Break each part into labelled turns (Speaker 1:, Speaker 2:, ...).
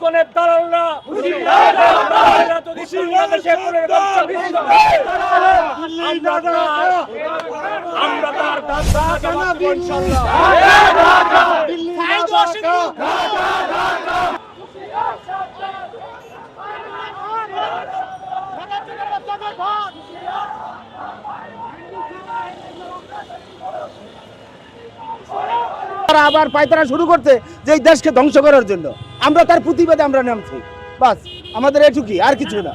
Speaker 1: জনগণের দালালরা যদি বাংলাদেশে আমরা তার ইনশাআল্লাহ।
Speaker 2: আবার পায়তারা শুরু করতে যে এই দেশকে ধ্বংস করার জন্য আমরা তার প্রতিবাদে আমরা নামছি, বাস আমাদের এটুকুই, আর কিছু না।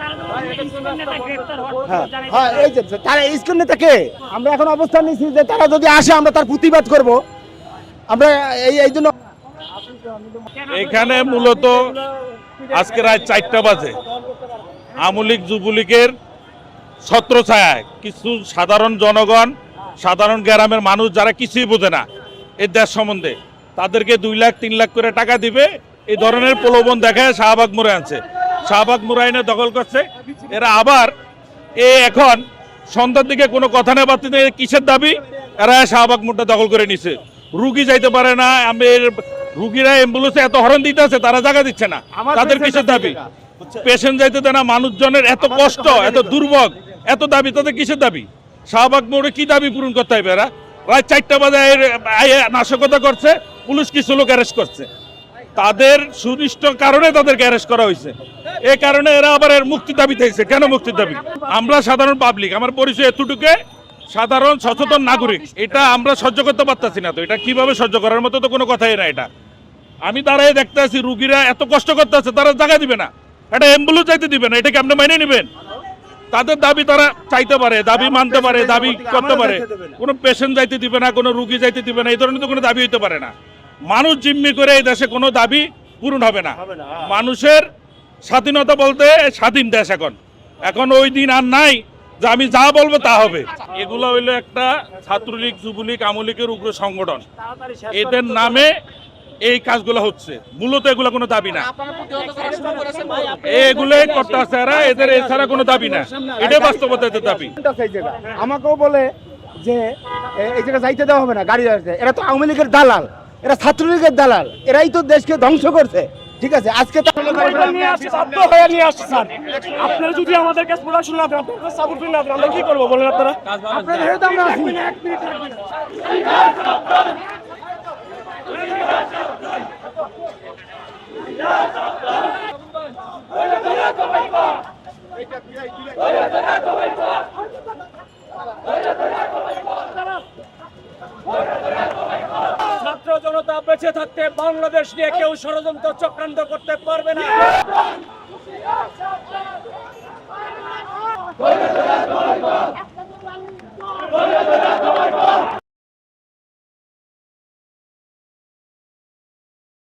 Speaker 2: হ্যাঁ, এই যে তারা ইসকন নেতাকে আমরা এখন অবস্থান নিচ্ছি যে তারা যদি আসে আমরা তার প্রতিবাদ করব। আমরা এই জন্য
Speaker 3: এখানে মূলত আজকে রাত 4টা বাজে আমলিক যুবলীগের ছত্রছায়ায় কিছু সাধারণ জনগণ, সাধারণ গ্রামের মানুষ যারা কিছুই বোঝে না এই দেশ সম্বন্ধে, তাদেরকে 2 লাখ 3 লাখ করে টাকা দিবে এই ধরনের প্রলোভন দেখায় শাহবাগ মোড়ে আনছে। শাহবাগ মোড় আইনে দখল করছে। এরা আবার এখন সন্ধ্যার দিকে কোনো কথা না বার্তা নেই, কিসের দাবি? এরা শাহবাগ মোড়টা দখল করে নিছে। রুগী যাইতে পারে না, রুগীরা অ্যাম্বুলেন্সে এত হরণ দিতে আছে, তারা জায়গা দিচ্ছে না। তাদের কিসের দাবি? পেশেন্ট যাইতে দেয় না, মানুষজনের এত কষ্ট, এত দুর্ভোগ, এত দাবি, তাদের কিসের দাবি? শাহবাগ মোড়ে কি দাবি পূরণ করতে হবে? এরা রাত 4টা বাজে নাশকতা করছে, পুলিশ কিছু লোক অ্যারেস্ট করছে। তাদের সুনিষ্ট কারণে তাদেরকে অ্যারেস্ট করা হয়েছে। এই কারণে এরা আবার এর মুক্তির দাবি চাইছে। কেন মুক্তির দাবি? আমরা সাধারণ পাবলিক, আমার পরিচয় এতটুকু, সাধারণ সচেতন নাগরিক, এটা আমরা সহ্য করতে পারতেছি না। তো এটা কিভাবে সহ্য করার মতো তো কোনো কথাই না। এটা আমি দাঁড়াই দেখতে আছি, রুগীরা এত কষ্ট করতে আছে, তারা জায়গা দিবে না, একটা অ্যাম্বুলেন্স চাইতে দিবে না। এটাকে আপনি মেনে নেবেন? তাদের দাবি তারা চাইতে পারে, দাবি মানতে পারে, দাবি করতে পারে। কোনো পেশেন্ট যাইতে দিবে না, কোনো রুগী যাইতে দিবে না, এই ধরনের তো কোনো দাবি হইতে পারে না। মানুষ জিম্মি করে এই দেশে কোনো দাবি পূরণ হবে না। মানুষের স্বাধীনতা বলতে স্বাধীন দেশ এখন ওই দিন আর নাই যে আমি যা বলবো তা হবে। এগুলো হইলো একটা ছাত্রলীগ, যুবলীগ, আমলীগের উগ্র সংগঠন। এদের নামে এই কাজগুলো হচ্ছে। মূলত এগুলো কোনো দাবি না, এগুলোই করতে আছে এরা, এদের এছাড়া কোনো দাবি না। এটাই বাস্তবতার দাবি।
Speaker 2: আমাকেও বলে যে এই জায়গায় যাইতে দেওয়া হবে না, গাড়ি আসছে। এরা তো আওয়ামী লীগের দালাল, এরা ছাত্রলীগের দালাল, এরাই তো দেশকে ধ্বংস করছে। ঠিক আছে, আজকে
Speaker 1: আপনারা যদি আমাদের কাছে পড়াশোনা না দেন, সাপোর্ট না দেন, আমরা কি করবো বলেন? আপনারা ছাত্র জনতা বেঁচে থাকতে বাংলাদেশ নিয়ে কেউ ষড়যন্ত্র চক্রান্ত করতে পারবে না।